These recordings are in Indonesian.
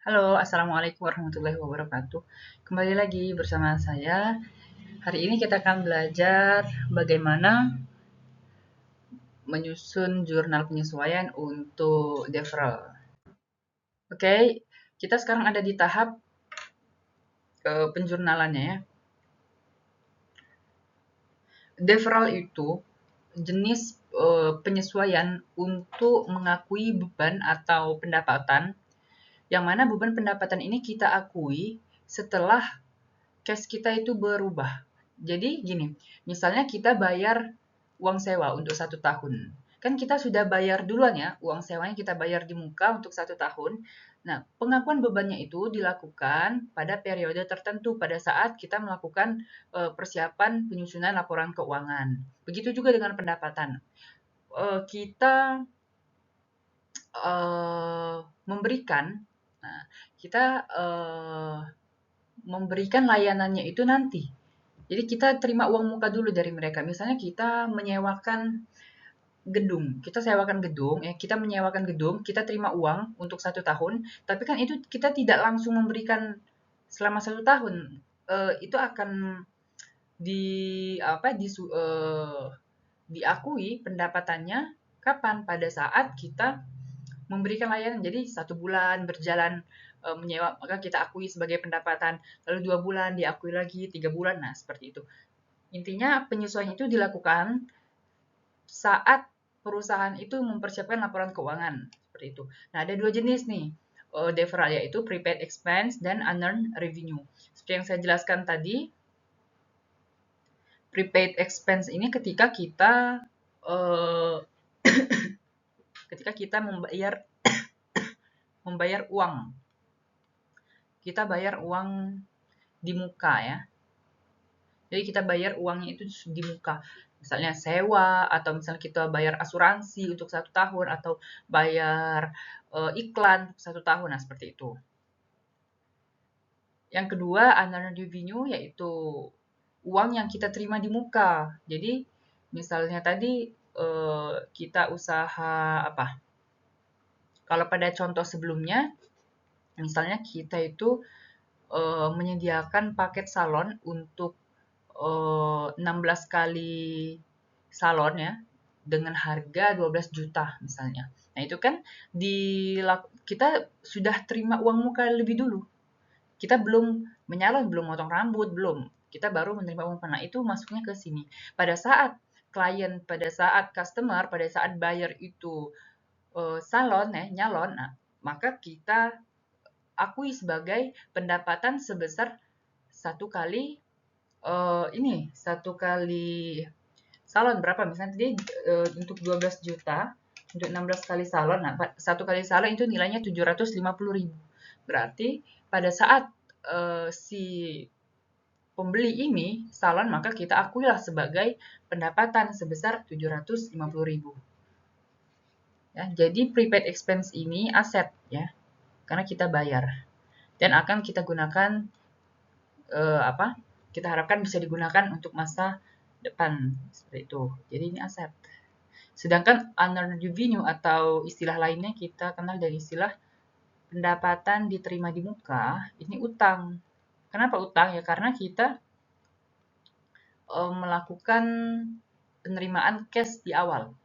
Halo, Assalamualaikum warahmatullahi wabarakatuh. Kembali lagi bersama saya. Hari ini kita akan belajar bagaimana menyusun jurnal penyesuaian untuk deferral. Oke, kita sekarang ada di tahap penjurnalannya ya. Deferral itu jenis penyesuaian untuk mengakui beban atau pendapatan, yang mana beban pendapatan ini kita akui setelah cash kita itu berubah. Jadi gini, misalnya kita bayar uang sewa untuk 1 tahun. Kan kita sudah bayar duluan ya, uang sewanya kita bayar di muka untuk 1 tahun. Nah, pengakuan bebannya itu dilakukan pada periode tertentu pada saat kita melakukan persiapan penyusunan laporan keuangan. Begitu juga dengan pendapatan. Kita memberikan, nah, kita memberikan layanannya itu nanti. Jadi kita terima uang muka dulu dari mereka. Misalnya kita menyewakan gedung, kita sewakan gedung, ya kita menyewakan gedung, kita terima uang untuk 1 tahun, tapi kan itu kita tidak langsung memberikan selama 1 tahun. Itu akan di apa diakui pendapatannya kapan? Pada saat kita memberikan layanan. Jadi 1 bulan berjalan menyewa, maka kita akui sebagai pendapatan. Lalu 2 bulan diakui lagi, 3 bulan. Nah, seperti itu. Intinya penyesuaian itu dilakukan saat perusahaan itu mempersiapkan laporan keuangan. Seperti itu. Nah, ada 2 jenis nih deferral, yaitu prepaid expense dan unearned revenue. Seperti yang saya jelaskan tadi, prepaid expense ini ketika kita uh, membayar uang. Kita bayar uang di muka ya. Jadi kita bayar uangnya itu di muka. Misalnya sewa, atau misalnya kita bayar asuransi untuk 1 tahun, atau bayar iklan untuk 1 tahun, nah seperti itu. Yang kedua, unearned revenue, yaitu uang yang kita terima di muka. Jadi misalnya tadi kita usaha apa? Kalau pada contoh sebelumnya, misalnya kita itu menyediakan paket salon untuk 16 kali salon ya, dengan harga 12 juta misalnya. Nah, itu kan kita sudah terima uang muka lebih dulu. Kita belum menyalon, belum motong rambut, belum. Kita baru menerima uang muka. Nah, itu masuknya ke sini. Pada saat klien, pada saat customer, pada saat buyer itu salon ya, nyalon, nah, maka kita akui sebagai pendapatan sebesar 1 kali satu kali salon berapa? Misalnya tadi untuk 12 juta, untuk 16 kali salon, nah 1 kali salon itu nilainya 750.000. Berarti pada saat si pembeli ini salon, maka kita akuilah sebagai pendapatan sebesar 750.000. Ya, jadi prepaid expense ini aset ya, karena kita bayar dan akan kita gunakan apa? Kita harapkan bisa digunakan untuk masa depan seperti itu. Jadi ini aset. Sedangkan unearned revenue atau istilah lainnya kita kenal dari istilah pendapatan diterima di muka, ini utang. Kenapa utang? Ya karena kita melakukan penerimaan cash di awal.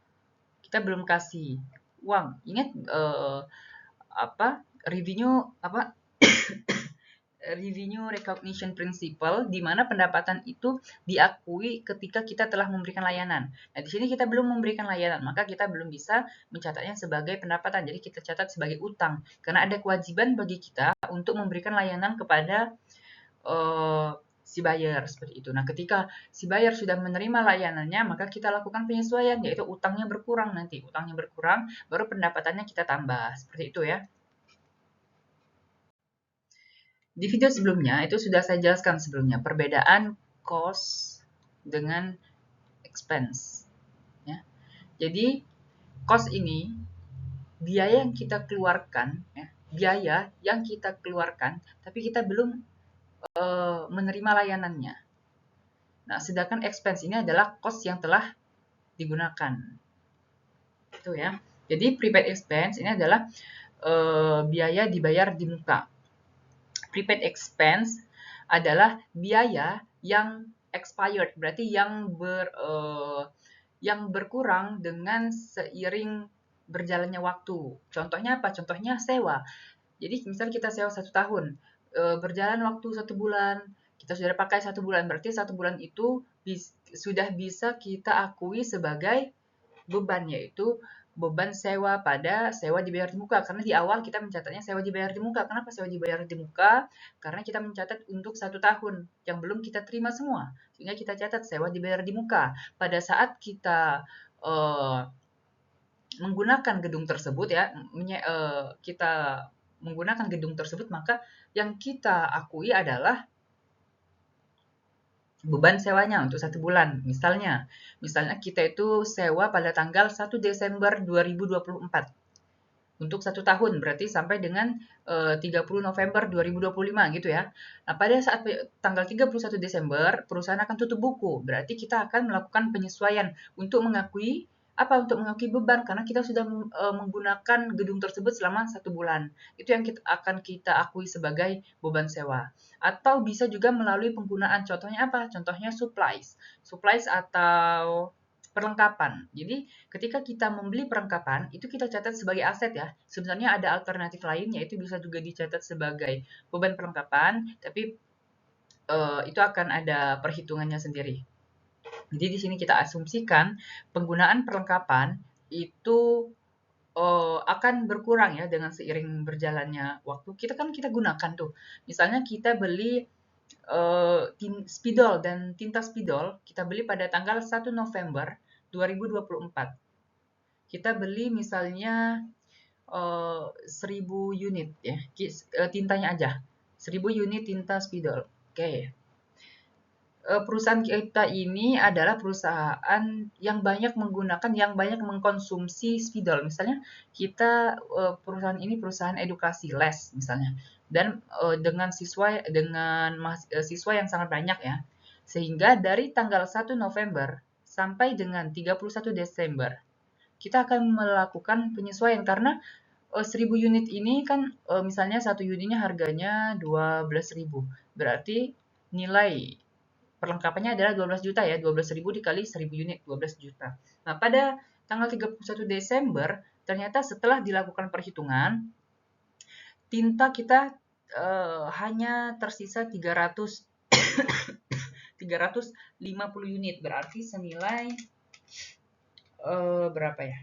Kita belum kasih uang. Ingat apa? Revenue apa? Revenue recognition principle, di mana pendapatan itu diakui ketika kita telah memberikan layanan. Nah, di sini kita belum memberikan layanan, maka kita belum bisa mencatatnya sebagai pendapatan. Jadi kita catat sebagai utang, karena ada kewajiban bagi kita untuk memberikan layanan kepada si buyer seperti itu. Nah, ketika si buyer sudah menerima layanannya, maka kita lakukan penyesuaian, yaitu utangnya berkurang nanti. Utangnya berkurang, baru pendapatannya kita tambah. Seperti itu ya. Di video sebelumnya itu sudah saya jelaskan sebelumnya perbedaan cost dengan expense. Ya. Jadi cost ini biaya yang kita keluarkan, ya, biaya yang kita keluarkan, tapi kita belum menerima layanannya. Nah, sedangkan expense ini adalah cost yang telah digunakan. Itu ya. Jadi prepaid expense ini adalah biaya dibayar di muka. Prepaid expense adalah biaya yang expired, berarti yang berkurang dengan seiring berjalannya waktu. Contohnya apa? Contohnya sewa. Jadi misal kita sewa 1 tahun, berjalan waktu 1 bulan, kita sudah pakai 1 bulan, berarti 1 bulan itu sudah bisa kita akui sebagai beban, yaitu beban sewa pada sewa dibayar di muka. Karena di awal kita mencatatnya sewa dibayar di muka. Kenapa sewa dibayar di muka? Karena kita mencatat untuk 1 tahun yang belum kita terima semua. Sehingga kita catat sewa dibayar di muka. Pada saat kita menggunakan gedung tersebut ya, kita menggunakan gedung tersebut, maka yang kita akui adalah beban sewanya untuk 1 bulan. Misalnya kita itu sewa pada tanggal 1 Desember 2024 untuk 1 tahun, berarti sampai dengan 30 November 2025 gitu ya. Nah, pada saat tanggal 31 Desember, perusahaan akan tutup buku, berarti kita akan melakukan penyesuaian untuk mengakui untuk mengakui beban, karena kita sudah menggunakan gedung tersebut selama 1 bulan. Itu yang akan kita akui sebagai beban sewa. Atau bisa juga melalui penggunaan, contohnya apa? Contohnya supplies atau perlengkapan. Jadi ketika kita membeli perlengkapan, itu kita catat sebagai aset ya. Sebenarnya ada alternatif lain, yaitu bisa juga dicatat sebagai beban perlengkapan, tapi itu akan ada perhitungannya sendiri. Jadi di sini kita asumsikan penggunaan perlengkapan itu akan berkurang ya dengan seiring berjalannya waktu. Kita gunakan tuh. Misalnya kita beli spidol dan tinta spidol, kita beli pada tanggal 1 November 2024. Kita beli misalnya 1000 unit ya, tintanya aja. 1000 unit tinta spidol. Oke. Perusahaan kita ini adalah perusahaan yang banyak mengkonsumsi spidol. Misalnya perusahaan ini perusahaan edukasi les misalnya, dan dengan siswa yang sangat banyak ya. Sehingga dari tanggal 1 November sampai dengan 31 Desember kita akan melakukan penyesuaian, karena 1000 unit ini kan misalnya satu unitnya harganya 12.000. Berarti nilai perlengkapannya adalah 12 juta ya, 12.000 dikali 1000 unit, 12 juta. Nah, pada tanggal 31 Desember, ternyata setelah dilakukan perhitungan, tinta kita hanya tersisa 350 unit, berarti senilai berapa ya?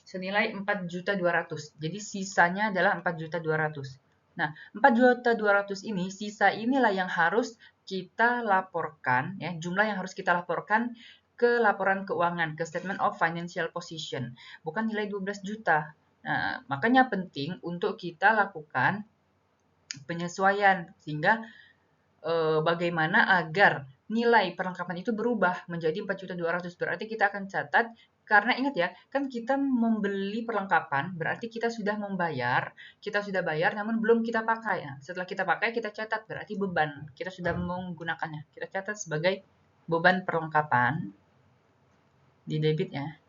Senilai 4.200.000. Jadi sisanya adalah 4.200.000. Nah, 4.200.000 ini, sisa inilah yang harus kita laporkan, ya, jumlah yang harus kita laporkan ke laporan keuangan, ke Statement of Financial Position, bukan nilai 12 juta. Nah, makanya penting untuk kita lakukan penyesuaian, sehingga bagaimana agar nilai perlengkapan itu berubah menjadi 4.200.000. Berarti kita akan catat, karena ingat ya, kan kita membeli perlengkapan, berarti kita sudah bayar, namun belum kita pakai. Nah, setelah kita pakai, kita catat, berarti beban. Kita sudah menggunakannya. Kita catat sebagai beban perlengkapan di debitnya.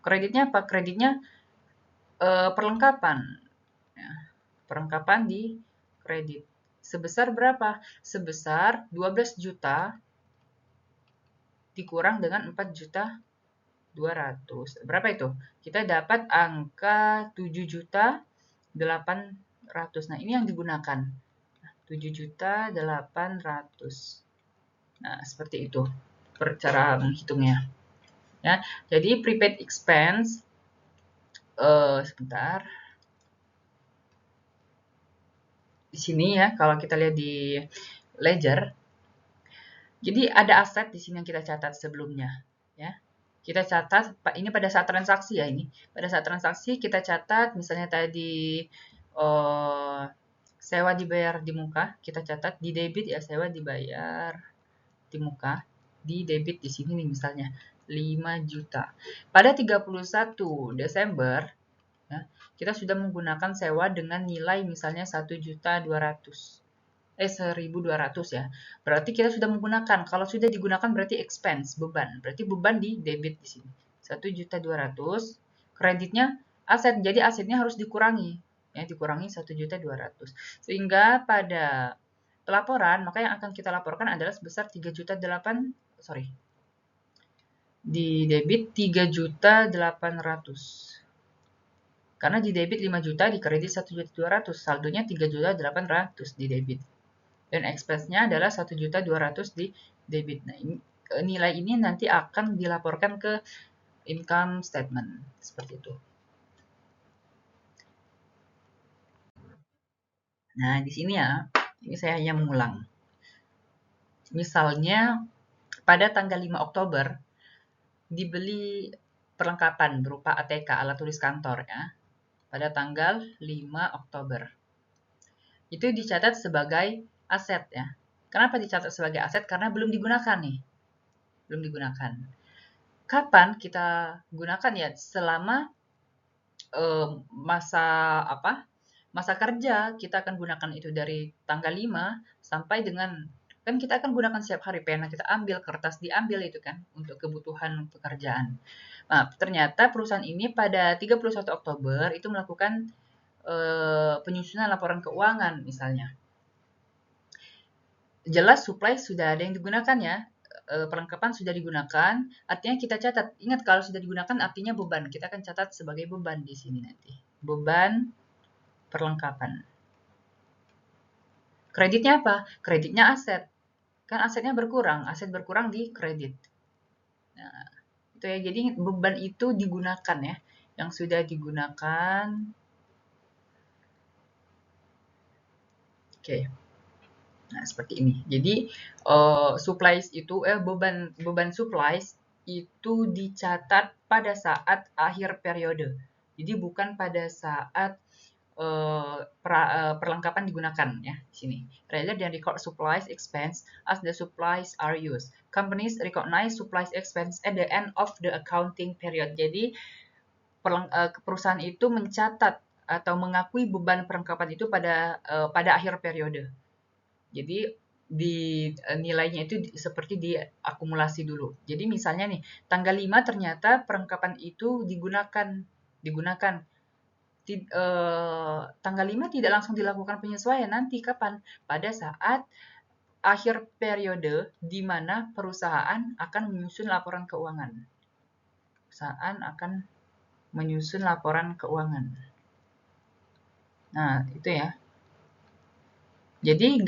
Kreditnya apa? Kreditnya perlengkapan. Ya, perlengkapan di kredit. Sebesar berapa? Sebesar 12 juta dikurang dengan 4.200.000. Berapa itu? Kita dapat angka 7.800.000. Nah, ini yang digunakan. 7.800.000. Nah, seperti itu cara menghitungnya. Ya, jadi prepaid expense sebentar. Di sini ya, kalau kita lihat di ledger, jadi ada aset di sini yang kita catat sebelumnya, ya. Kita catat ini pada saat transaksi ya ini. Pada saat transaksi kita catat misalnya tadi sewa dibayar di muka, kita catat di debit ya, sewa dibayar di muka, di debit di sini nih misalnya 5 juta. Pada 31 Desember ya, kita sudah menggunakan sewa dengan nilai misalnya 1.200.000 ya. Berarti kita sudah menggunakan. Kalau sudah digunakan berarti expense, beban. Berarti beban di debit di sini. 1.200.000. Kreditnya aset. Jadi asetnya harus dikurangi, ya dikurangi 1.200.000. Sehingga pada pelaporan, maka yang akan kita laporkan adalah sebesar 3.800.000, sorry, di debit 3.800.000. Karena di debit 5 juta, di kredit 1.200.000, saldonya 3.800.000 di debit. Dan expense-nya adalah 1.200.000 di debit. Nah, ini, nilai ini nanti akan dilaporkan ke income statement, seperti itu. Nah, di sini ya, ini saya hanya mengulang. Misalnya, pada tanggal 5 Oktober, dibeli perlengkapan berupa ATK, alat tulis kantor ya, pada tanggal 5 Oktober. Itu dicatat sebagai aset ya. Kenapa dicatat sebagai aset? Karena belum digunakan nih. Belum digunakan. Kapan kita gunakan ya? Selama masa apa? Masa kerja kita akan gunakan itu dari tanggal 5 sampai dengan, kan kita akan gunakan setiap hari, pena kita ambil, kertas diambil itu kan untuk kebutuhan pekerjaan. Nah, ternyata perusahaan ini pada 31 Oktober itu melakukan penyusunan laporan keuangan misalnya. Jelas supply sudah ada yang digunakan ya, perlengkapan sudah digunakan, artinya kita catat. Ingat kalau sudah digunakan artinya beban, kita akan catat sebagai beban di sini nanti. Beban perlengkapan. Kreditnya apa? Kreditnya aset. Kan asetnya berkurang, aset berkurang di kredit. Nah, itu ya. Jadi beban itu digunakan ya. Yang sudah digunakan. Oke. Nah, seperti ini. Jadi supplies itu beban supplies itu dicatat pada saat akhir periode. Jadi bukan pada saat perlengkapan digunakan ya di sini. Rather than record supplies expense as the supplies are used. Companies recognize supplies expense at the end of the accounting period. Jadi perusahaan itu mencatat atau mengakui beban perlengkapan itu pada akhir periode. Jadi nilainya itu seperti diakumulasi dulu. Jadi misalnya nih, tanggal 5 ternyata perlengkapan itu digunakan. Tanggal 5 tidak langsung dilakukan penyesuaian, nanti kapan? Pada saat akhir periode di mana perusahaan akan menyusun laporan keuangan. Perusahaan akan menyusun laporan keuangan. Nah, itu ya. Jadi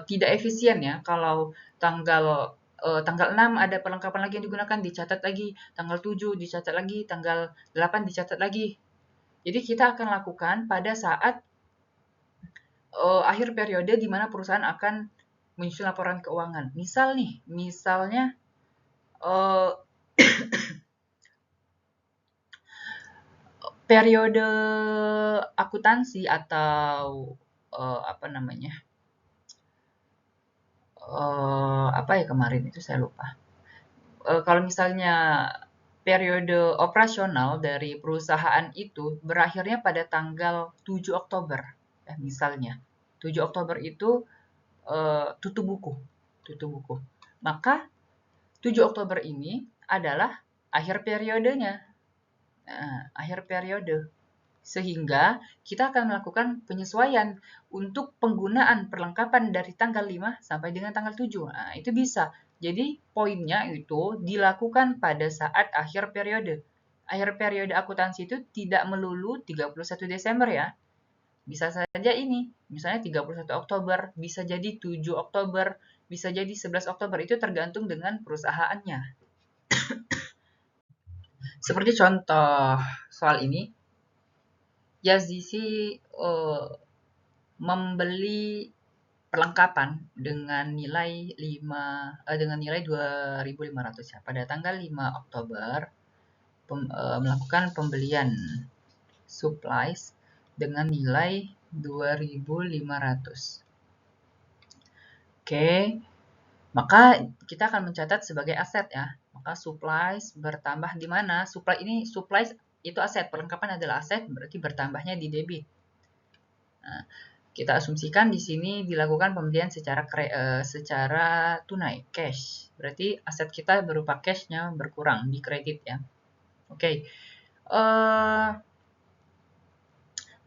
tidak efisien ya kalau tanggal 6 ada perlengkapan lagi yang digunakan, dicatat lagi, tanggal 7 dicatat lagi, tanggal 8 dicatat lagi. Jadi kita akan lakukan pada saat akhir periode di mana perusahaan akan menyusun laporan keuangan. Misalnya periode akuntansi atau apa namanya? Apa ya kemarin itu saya lupa. Kalau misalnya periode operasional dari perusahaan itu berakhirnya pada tanggal 7 Oktober, ya, misalnya. 7 Oktober itu tutup buku. Maka 7 Oktober ini adalah akhir periodenya. Nah, akhir periode. Sehingga kita akan melakukan penyesuaian untuk penggunaan perlengkapan dari tanggal 5 sampai dengan tanggal 7. Nah, itu bisa. Jadi poinnya itu dilakukan pada saat akhir periode. Akhir periode akuntansi itu tidak melulu 31 Desember ya. Bisa saja ini, misalnya 31 Oktober, bisa jadi 7 Oktober, bisa jadi 11 Oktober, itu tergantung dengan perusahaannya. Seperti contoh soal ini, Yazici membeli perlengkapan dengan nilai 2.500 ya. Pada tanggal 5 Oktober melakukan pembelian supplies dengan nilai 2.500. Oke. Maka kita akan mencatat sebagai aset ya. Maka supplies bertambah di mana? Supplies itu aset, perlengkapan adalah aset, berarti bertambahnya di debit. Nah, kita asumsikan di sini dilakukan pembelian secara tunai, cash. Berarti aset kita berupa cashnya berkurang di kredit ya. Oke.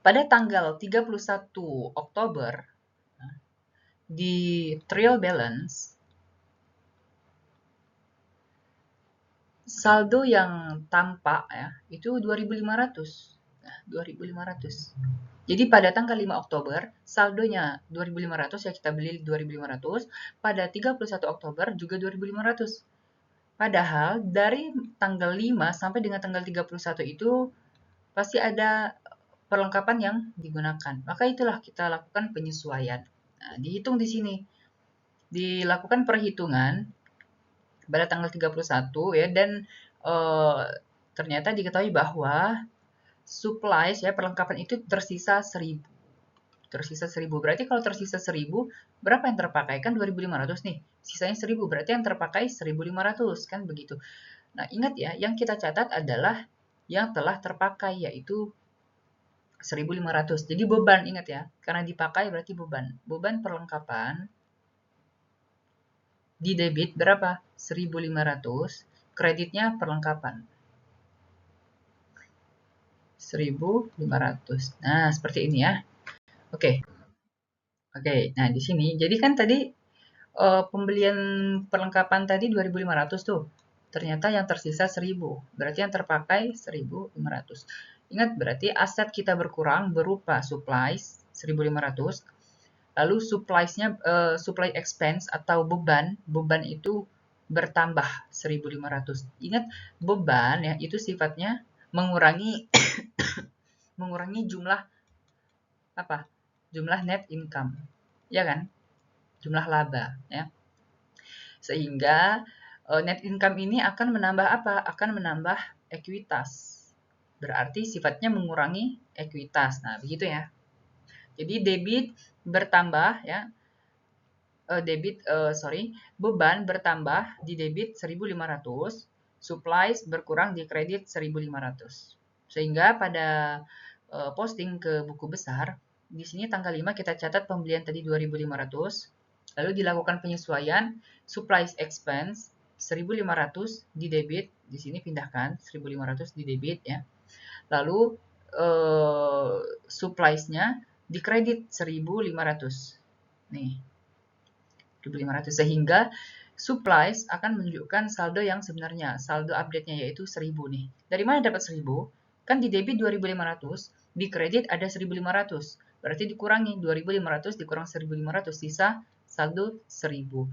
pada tanggal 31 Oktober di trial balance saldo yang tampak ya itu 2.500. Nah, 2.500. Jadi pada tanggal 5 Oktober saldonya 2.500 ya, kita beli 2.500, pada 31 Oktober juga 2.500. Padahal dari tanggal 5 sampai dengan tanggal 31 itu pasti ada perlengkapan yang digunakan. Maka itulah kita lakukan penyesuaian. Nah, dihitung di sini. Dilakukan perhitungan pada tanggal 31 ya, dan ternyata diketahui bahwa supplies ya, perlengkapan itu tersisa 1.000. Tersisa 1.000. Berarti kalau tersisa 1.000, berapa yang terpakai? Kan 2.500 nih. Sisanya 1.000, berarti yang terpakai 1.500 kan begitu. Nah, ingat ya, yang kita catat adalah yang telah terpakai, yaitu 1.500. Jadi beban, ingat ya. Karena dipakai berarti beban. Beban perlengkapan di debit berapa? 1.500. Kreditnya perlengkapan 1.500. Nah, seperti ini ya. Oke. Oke. Nah, di sini jadi kan tadi pembelian perlengkapan tadi 2.500 tuh. Ternyata yang tersisa 1.000. Berarti yang terpakai 1.500. Ingat, berarti aset kita berkurang berupa supplies 1.500. Lalu supply expense atau beban itu bertambah 1.500. Ingat, beban ya itu sifatnya mengurangi jumlah apa? Jumlah net income. Ya kan? Jumlah laba ya. Sehingga net income ini akan menambah apa? Akan menambah ekuitas. Berarti sifatnya mengurangi ekuitas. Nah, begitu ya. Jadi debit bertambah ya. Beban bertambah di debit 1.500, supplies berkurang di kredit 1.500. Sehingga pada posting ke buku besar, di sini tanggal 5 kita catat pembelian tadi 2.500, lalu dilakukan penyesuaian, supplies expense 1.500 di debit, di sini pindahkan 1.500 di debit ya. Lalu supplies-nya di kredit 1.500. Nih. 1.500, sehingga supplies akan menunjukkan saldo yang sebenarnya. Saldo update-nya yaitu 1.000 nih. Dari mana dapat 1.000? Kan di debit 2.500, di kredit ada 1.500. Berarti dikurangi 2.500 dikurang 1.500, sisa saldo 1.000.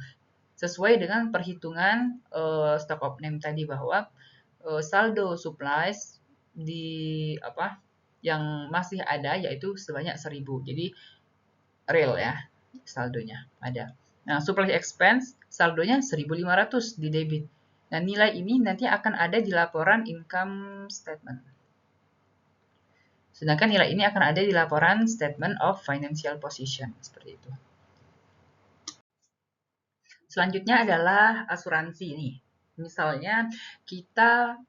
Sesuai dengan perhitungan stock of name tadi, bahwa saldo supplies di yang masih ada yaitu sebanyak 1.000. Jadi real ya saldonya ada. Nah, supply expense saldonya 1.500 di debit. Nah, nilai ini nanti akan ada di laporan income statement. Sedangkan nilai ini akan ada di laporan statement of financial position. Seperti itu. Selanjutnya adalah asuransi ini. Misalnya kita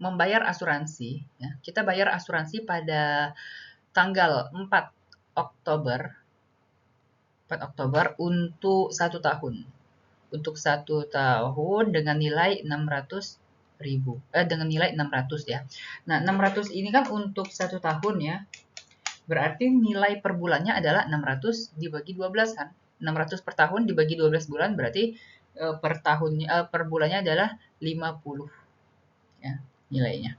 membayar asuransi. Ya. Kita bayar asuransi pada tanggal 4 Oktober untuk 1 tahun. Untuk 1 tahun dengan nilai 600.000. Dengan nilai 600 ya. Nah, 600 ini kan untuk 1 tahun ya. Berarti nilai per bulannya adalah 600 dibagi 12 kan. 600 per tahun dibagi 12 bulan berarti per bulannya adalah 50 ya nilainya.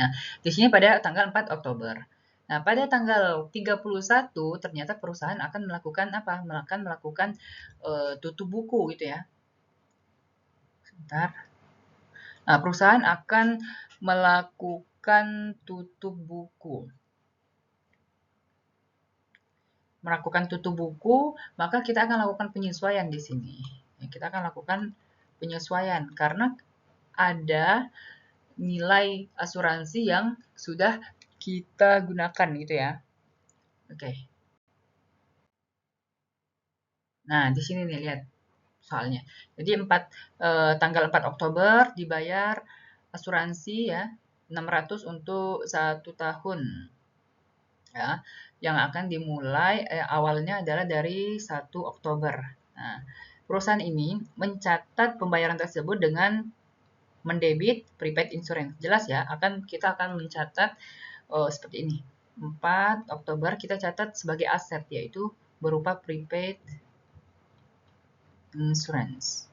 Nah, di sini pada tanggal 4 Oktober. Nah, pada tanggal 31 ternyata perusahaan akan melakukan apa? Akan melakukan tutup buku gitu ya. Sebentar. Nah, perusahaan akan melakukan tutup buku. Melakukan tutup buku, maka kita akan lakukan penyesuaian di sini. Ya, kita akan lakukan penyesuaian karena ada nilai asuransi yang sudah kita gunakan gitu ya. Oke. Nah, di sini nih lihat soalnya. Jadi tanggal 4 Oktober dibayar asuransi ya 600 untuk 1 tahun. Ya, yang akan dimulai awalnya adalah dari 1 Oktober. Nah, perusahaan ini mencatat pembayaran tersebut dengan mendebit prepaid insurance. Jelas ya, kita akan mencatat seperti ini. 4 Oktober kita catat sebagai aset, yaitu berupa prepaid insurance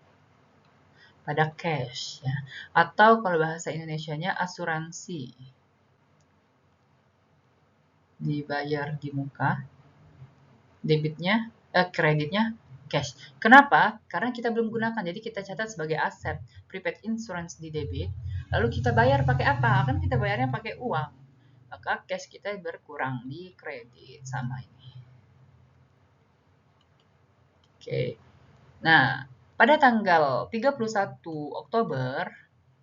pada cash ya. Atau kalau bahasa Indonesianya asuransi dibayar di muka, kreditnya cash. Kenapa? Karena kita belum gunakan, jadi kita catat sebagai aset prepaid insurance di debit. Lalu kita bayar pakai apa? Kan kita bayarnya pakai uang. Maka cash kita berkurang di kredit sama ini. Oke. Nah, pada tanggal 31 Oktober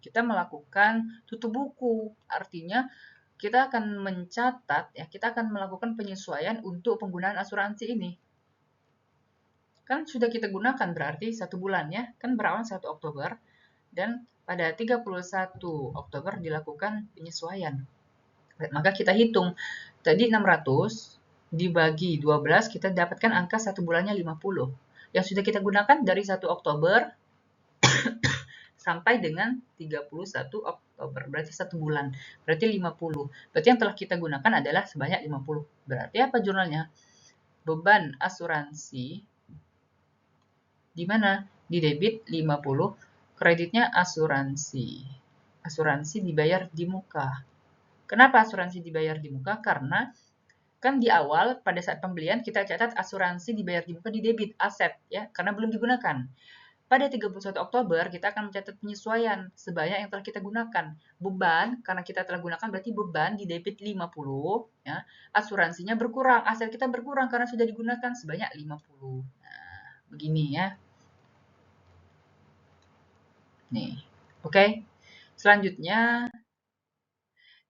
kita melakukan tutup buku. Artinya kita akan mencatat ya, kita akan melakukan penyesuaian untuk penggunaan asuransi ini. Kan sudah kita gunakan berarti 1 bulan ya, kan berawal 1 Oktober dan pada 31 Oktober dilakukan penyesuaian. Maka kita hitung, tadi 600 dibagi 12 kita dapatkan angka 1 bulannya 50. Yang sudah kita gunakan dari 1 Oktober sampai dengan 31 Oktober, berarti 1 bulan, berarti 50. Berarti yang telah kita gunakan adalah sebanyak 50. Berarti apa jurnalnya? Beban asuransi di mana? Di debit 50, kreditnya asuransi. Asuransi dibayar di muka. Kenapa asuransi dibayar di muka? Karena kan di awal pada saat pembelian kita catat asuransi dibayar di muka di debit aset ya, karena belum digunakan. Pada 31 Oktober kita akan mencatat penyesuaian sebanyak yang telah kita gunakan. Beban karena kita telah gunakan berarti beban di debit 50 ya. Asuransinya berkurang, aset kita berkurang karena sudah digunakan sebanyak 50. Nah, begini ya. Nih, oke. Selanjutnya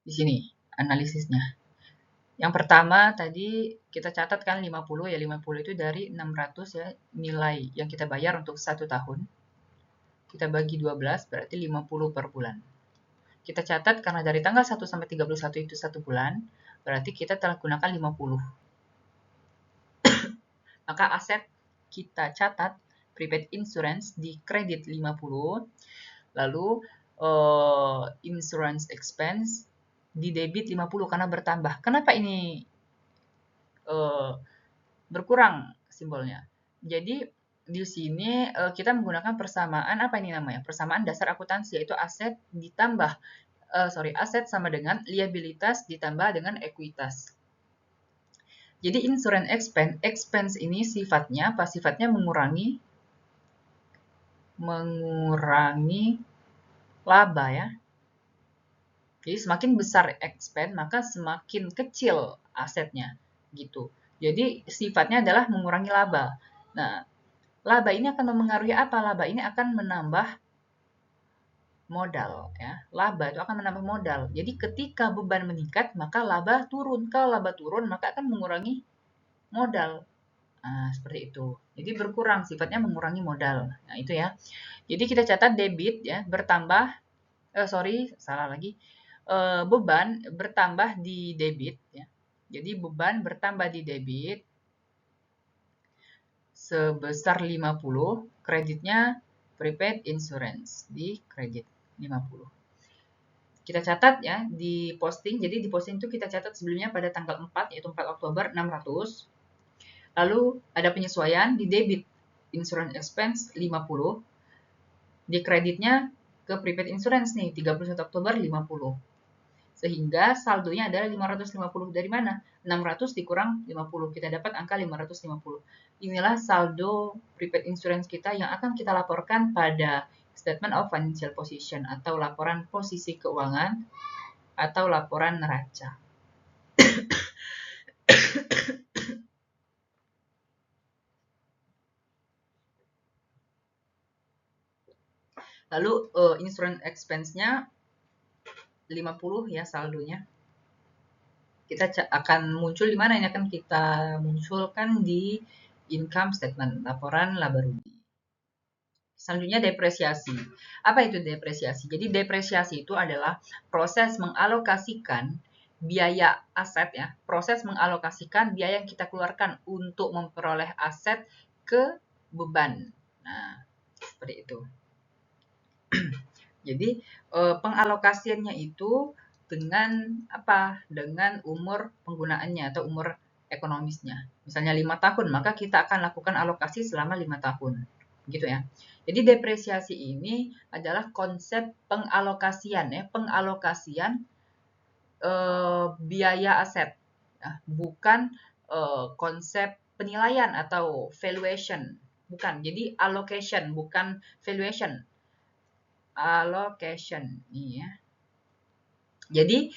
di sini analisisnya. Yang pertama tadi kita catatkan 50 ya, 50 itu dari 600 ya nilai yang kita bayar untuk 1 tahun. Kita bagi 12 berarti 50 per bulan. Kita catat karena dari tanggal 1 sampai 31 itu 1 bulan, berarti kita telah gunakan 50. Maka aset kita catat prepaid insurance di kredit 50, lalu insurance expense di debit 50 karena bertambah. Kenapa ini berkurang simbolnya? Jadi di sini kita menggunakan persamaan apa ini namanya? Persamaan dasar akuntansi, yaitu aset ditambah aset sama dengan liabilitas ditambah dengan ekuitas. Jadi insurance expense ini sifatnya apa? Sifatnya mengurangi laba ya. Jadi semakin besar expense maka semakin kecil asetnya gitu. Jadi sifatnya adalah mengurangi laba. Nah, laba ini akan mempengaruhi apa? Laba ini akan menambah modal ya. Laba itu akan menambah modal. Jadi ketika beban meningkat maka laba turun. Kalau laba turun maka akan mengurangi modal. Nah, seperti itu. Jadi berkurang, sifatnya mengurangi modal. Nah, itu ya. Jadi kita catat debit ya bertambah salah lagi. Beban bertambah di debit ya. Jadi beban bertambah di debit sebesar 50, kreditnya prepaid insurance di kredit 50. Kita catat ya di posting. Jadi di posting itu kita catat sebelumnya pada tanggal 4 yaitu 4 Oktober 600. Lalu ada penyesuaian di debit insurance expense 50. Di kreditnya ke prepaid insurance nih 31 Oktober 50. Sehingga saldonya adalah 550. Dari mana? 600 dikurang 50. Kita dapat angka 550. Inilah saldo prepaid insurance kita yang akan kita laporkan pada Statement of Financial Position atau laporan posisi keuangan atau laporan neraca. Lalu insurance expense-nya 50 ya saldonya. Kita akan muncul di mana? Ini akan kita munculkan di income statement, laporan laba rugi. Selanjutnya depresiasi. Apa itu depresiasi? Jadi depresiasi itu adalah proses mengalokasikan biaya aset ya, proses mengalokasikan biaya yang kita keluarkan untuk memperoleh aset ke beban. Nah, seperti itu. Jadi pengalokasiannya itu dengan apa? Dengan umur penggunaannya atau umur ekonomisnya. Misalnya 5 tahun, maka kita akan lakukan alokasi selama 5 tahun. Gitu ya. Jadi depresiasi ini adalah konsep pengalokasian ya, pengalokasian biaya aset. Nah, bukan konsep penilaian atau valuation. Bukan. Jadi allocation, bukan valuation. Allocation. Iya. Jadi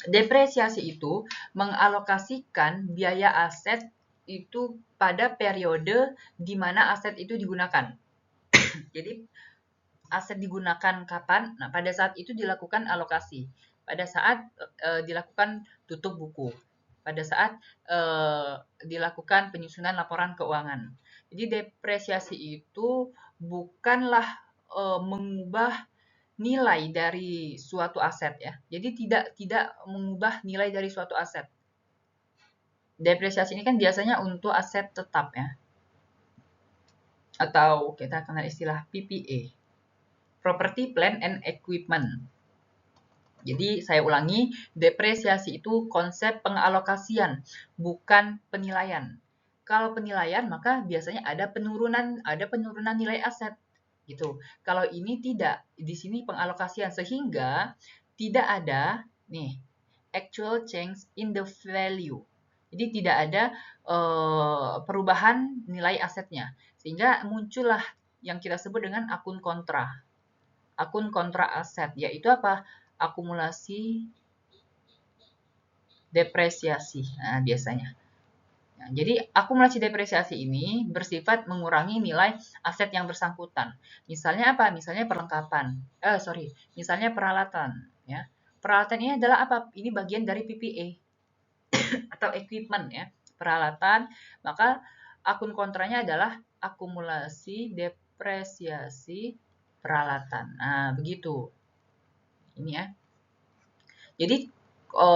depresiasi itu mengalokasikan biaya aset itu pada periode di mana aset itu digunakan. Jadi aset digunakan kapan? Nah, pada saat itu dilakukan alokasi. Pada saat dilakukan tutup buku. Pada saat dilakukan penyusunan laporan keuangan. Jadi depresiasi itu bukanlah mengubah nilai dari suatu aset ya. Jadi tidak mengubah nilai dari suatu aset. Depresiasi ini kan biasanya untuk aset tetap ya. Atau kita kenal istilah PPA. Property, Plant, and Equipment. Jadi saya ulangi, depresiasi itu konsep pengalokasian, bukan penilaian. Kalau penilaian maka biasanya ada penurunan nilai aset gitu. Kalau ini tidak, di sini pengalokasian sehingga tidak ada nih actual change in the value. Jadi tidak ada perubahan nilai asetnya. Sehingga muncullah yang kita sebut dengan akun kontra. Akun kontra aset, yaitu apa? Akumulasi depresiasi. Nah, biasanya. Nah, jadi akumulasi depresiasi ini bersifat mengurangi nilai aset yang bersangkutan. Misalnya apa? Misalnya perlengkapan. Misalnya peralatan. Ya. Peralatan ini adalah apa? Ini bagian dari PPA atau equipment ya. Peralatan. Maka akun kontranya adalah akumulasi depresiasi peralatan. Nah, begitu. Ini ya. Jadi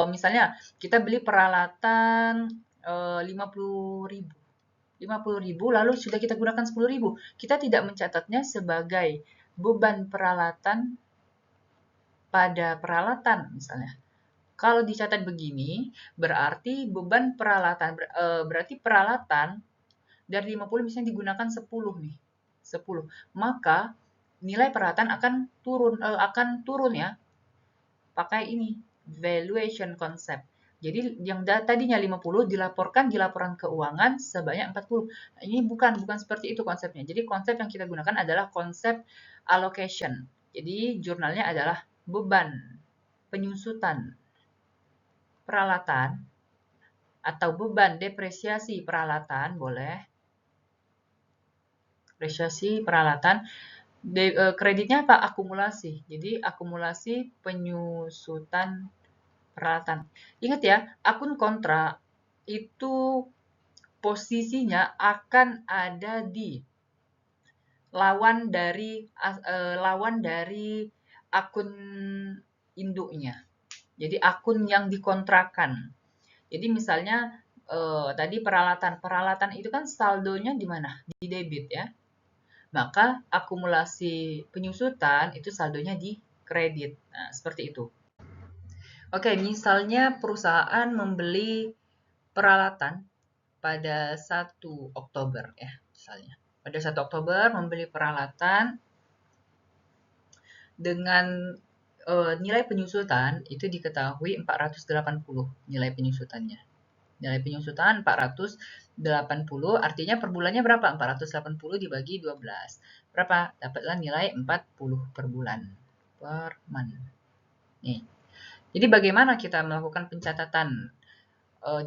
misalnya kita beli peralatan 50.000. 50.000 lalu sudah kita gunakan 10.000. Kita tidak mencatatnya sebagai beban peralatan pada peralatan misalnya. Kalau dicatat begini, berarti beban peralatan berarti peralatan dari 50 misalnya digunakan 10 nih. 10. Maka nilai peralatan akan turun ya. Pakai ini valuation concept. Jadi yang tadinya 50 dilaporkan di laporan keuangan sebanyak 40. Nah, ini bukan seperti itu konsepnya. Jadi konsep yang kita gunakan adalah konsep allocation. Jadi jurnalnya adalah beban penyusutan peralatan atau beban depresiasi peralatan boleh. Depresiasi peralatan kreditnya apa? Akumulasi. Jadi akumulasi penyusutan peralatan. Ingat ya, akun kontra itu posisinya akan ada di lawan dari akun induknya. Jadi akun yang dikontrakan. Jadi misalnya tadi peralatan itu kan saldonya di mana? Di debit ya. Maka akumulasi penyusutan itu saldonya di kredit. Nah, seperti itu. Oke, misalnya perusahaan membeli peralatan pada 1 Oktober ya, misalnya. Pada 1 Oktober membeli peralatan dengan nilai penyusutan itu diketahui 480 nilai penyusutannya. Nilai penyusutan 480 artinya per bulannya berapa? 480 dibagi 12. Berapa? Dapatlah nilai 40 per bulan. Per month. Nih. Jadi bagaimana kita melakukan pencatatan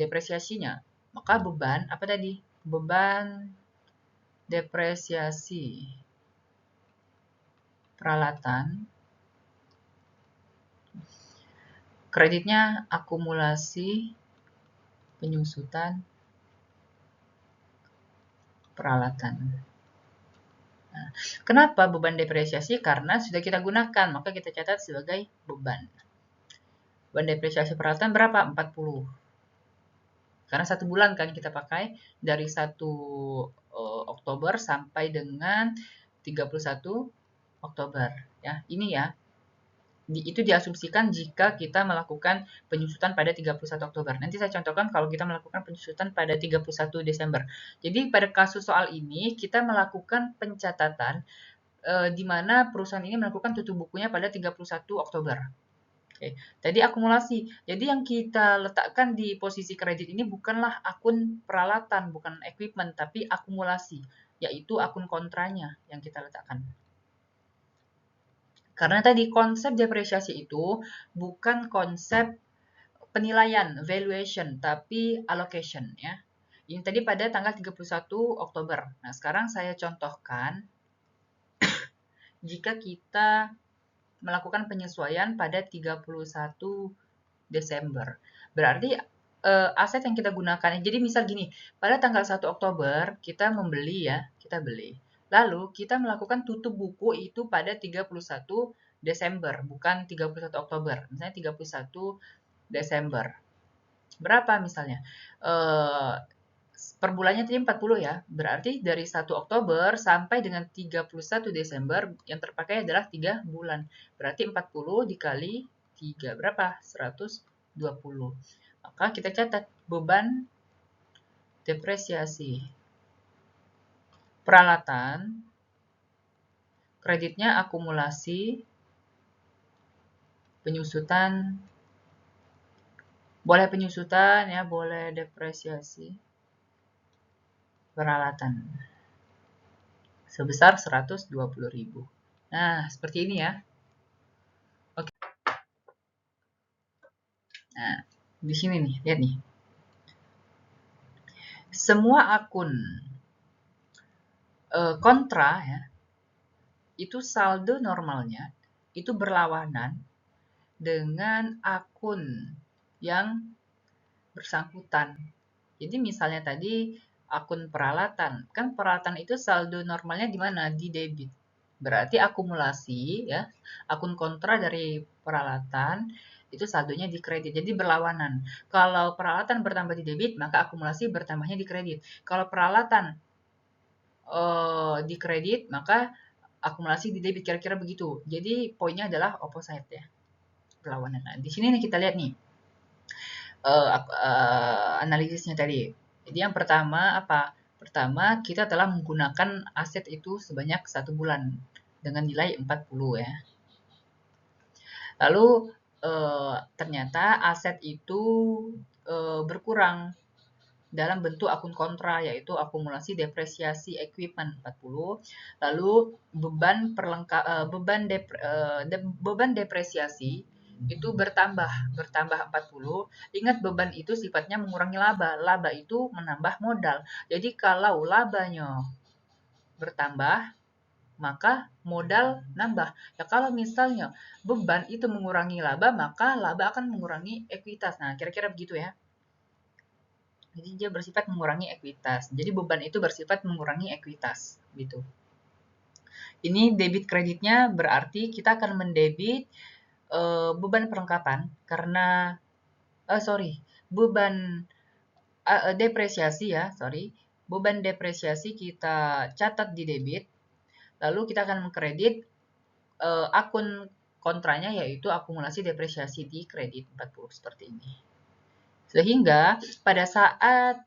depresiasinya? Maka beban apa tadi? Beban depresiasi peralatan. Kreditnya akumulasi penyusutan peralatan. Nah, kenapa beban depresiasi? Karena sudah kita gunakan, maka kita catat sebagai beban. Beban depresiasi peralatan berapa? 40. Karena 1 bulan kan kita pakai dari 1 Oktober sampai dengan 31 Oktober. Ya, ini ya. Itu diasumsikan jika kita melakukan penyusutan pada 31 Oktober. Nanti saya contohkan kalau kita melakukan penyusutan pada 31 Desember. Jadi pada kasus soal ini kita melakukan pencatatan di mana perusahaan ini melakukan tutup bukunya pada 31 Oktober. Oke, tadi akumulasi. Jadi yang kita letakkan di posisi kredit ini bukanlah akun peralatan, bukan equipment, tapi akumulasi, yaitu akun kontranya yang kita letakkan. Karena tadi konsep depresiasi itu bukan konsep penilaian, valuation, tapi allocation ya. Ini tadi pada tanggal 31 Oktober. Nah, sekarang saya contohkan jika kita melakukan penyesuaian pada 31 Desember. Berarti aset yang kita gunakan, jadi misal gini, pada tanggal 1 Oktober kita membeli ya, kita beli. Lalu kita melakukan tutup buku itu pada 31 Desember, bukan 31 Oktober. Misalnya 31 Desember. Berapa misalnya? Per bulannya tadi 40 ya. Berarti dari 1 Oktober sampai dengan 31 Desember yang terpakai adalah 3 bulan. Berarti 40 dikali 3 berapa? 120. Maka kita catat beban depresiasi peralatan, kreditnya akumulasi, penyusutan, boleh penyusutan ya, boleh depresiasi peralatan sebesar 120.000. Nah, seperti ini ya. Oke. Nah, di sini nih, lihat nih. Semua akun kontra ya, itu saldo normalnya itu berlawanan dengan akun yang bersangkutan. Jadi misalnya tadi akun peralatan, kan peralatan itu saldo normalnya di mana? Di debit. Berarti akumulasi ya, akun kontra dari peralatan itu saldonya di kredit. Jadi berlawanan. Kalau peralatan bertambah di debit, maka akumulasi bertambahnya di kredit. Kalau peralatan di kredit, maka akumulasi di debit, kira-kira begitu. Jadi poinnya adalah opposite ya, berlawanan. Nah, di sini nih kita lihat nih analisisnya tadi. Jadi yang pertama apa? Pertama, kita telah menggunakan aset itu sebanyak 1 bulan dengan nilai 40 ya. Lalu ternyata aset itu berkurang dalam bentuk akun kontra, yaitu akumulasi depresiasi equipment 40. Lalu beban depresiasi itu bertambah 40. Ingat, beban itu sifatnya mengurangi laba. Laba itu menambah modal. Jadi kalau labanya bertambah, maka modal nambah. Ya kalau misalnya beban itu mengurangi laba, maka laba akan mengurangi ekuitas. Nah, kira-kira begitu ya. Jadi dia bersifat mengurangi ekuitas. Jadi beban itu bersifat mengurangi ekuitas, gitu. Ini debit kreditnya berarti kita akan mendebit beban perlengkapan karena beban depresiasi ya, beban depresiasi kita catat di debit, lalu kita akan mengkredit akun kontranya yaitu akumulasi depresiasi di kredit 40 seperti ini. Sehingga pada saat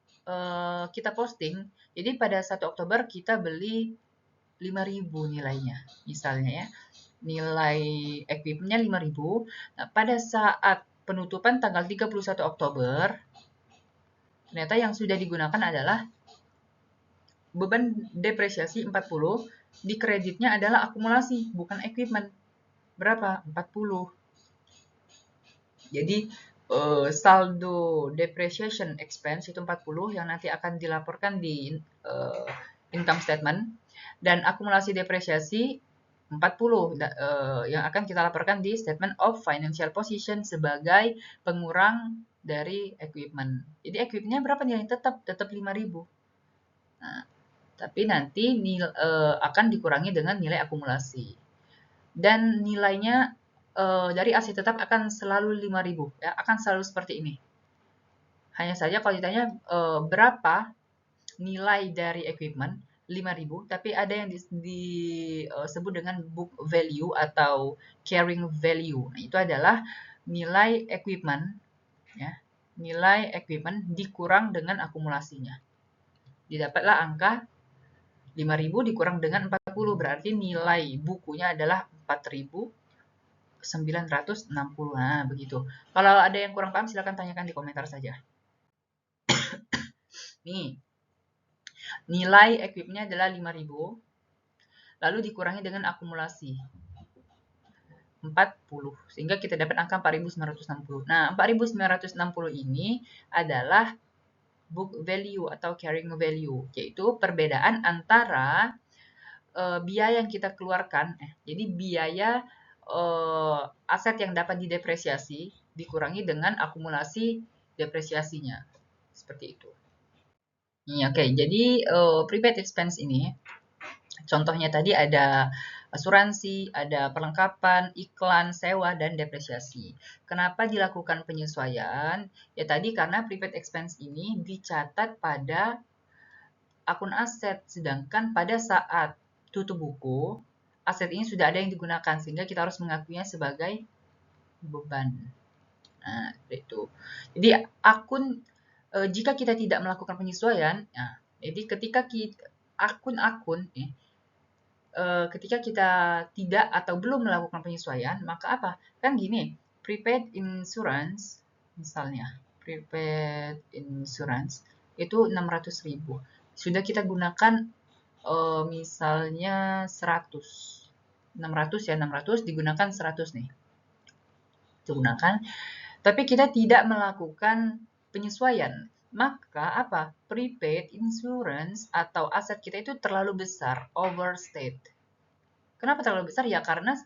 kita posting, jadi pada 1 Oktober kita beli 5.000 nilainya, misalnya ya. Nilai equipmentnya 5.000. Nah, pada saat penutupan tanggal 31 Oktober, ternyata yang sudah digunakan adalah beban depresiasi 40, di kreditnya adalah akumulasi, bukan equipment. Berapa? 40. Jadi saldo depreciation expense itu 40 yang nanti akan dilaporkan di income statement, dan akumulasi depresiasi 40 yang akan kita laporkan di statement of financial position sebagai pengurang dari equipment. Jadi equipmentnya berapa nih? Tetap 5.000. Nah, tapi nanti akan dikurangi dengan nilai akumulasi. Dan nilainya dari aset tetap akan selalu 5.000 ya, akan selalu seperti ini. Hanya saja kalau ditanya berapa nilai dari equipment, 5.000, tapi ada yang disebut dengan book value atau carrying value. Nah, itu adalah nilai equipment, ya, nilai equipment dikurang dengan akumulasinya. Didapatlah angka 5.000 dikurang dengan 40, berarti nilai bukunya adalah 4.960. Nah, begitu. Kalau ada yang kurang paham, silakan tanyakan di komentar saja. Nih, nilai equipment-nya adalah 5.000, lalu dikurangi dengan akumulasi 40, sehingga kita dapat angka 4.960. Nah, 4.960 ini adalah book value atau carrying value, yaitu perbedaan antara biaya yang kita keluarkan, jadi biaya aset yang dapat didepresiasi dikurangi dengan akumulasi depresiasinya, seperti itu. Oke. Jadi prepaid expense ini, contohnya tadi ada asuransi, ada perlengkapan, iklan, sewa, dan depresiasi. Kenapa dilakukan penyesuaian? Ya tadi karena prepaid expense ini dicatat pada akun aset, sedangkan pada saat tutup buku, aset ini sudah ada yang digunakan, sehingga kita harus mengakuinya sebagai beban. Nah, itu. Jadi akun jika kita tidak melakukan penyesuaian, nah, jadi ketika akun-akun ketika kita tidak atau belum melakukan penyesuaian, maka apa? Kan gini, prepaid insurance misalnya, prepaid insurance itu 600.000. Sudah kita gunakan misalnya 100. 600 ya, 600 digunakan 100 nih. Digunakan, tapi kita tidak melakukan penyesuaian. Maka apa? Prepaid insurance atau aset kita itu terlalu besar, overstate. Kenapa terlalu besar? Ya karena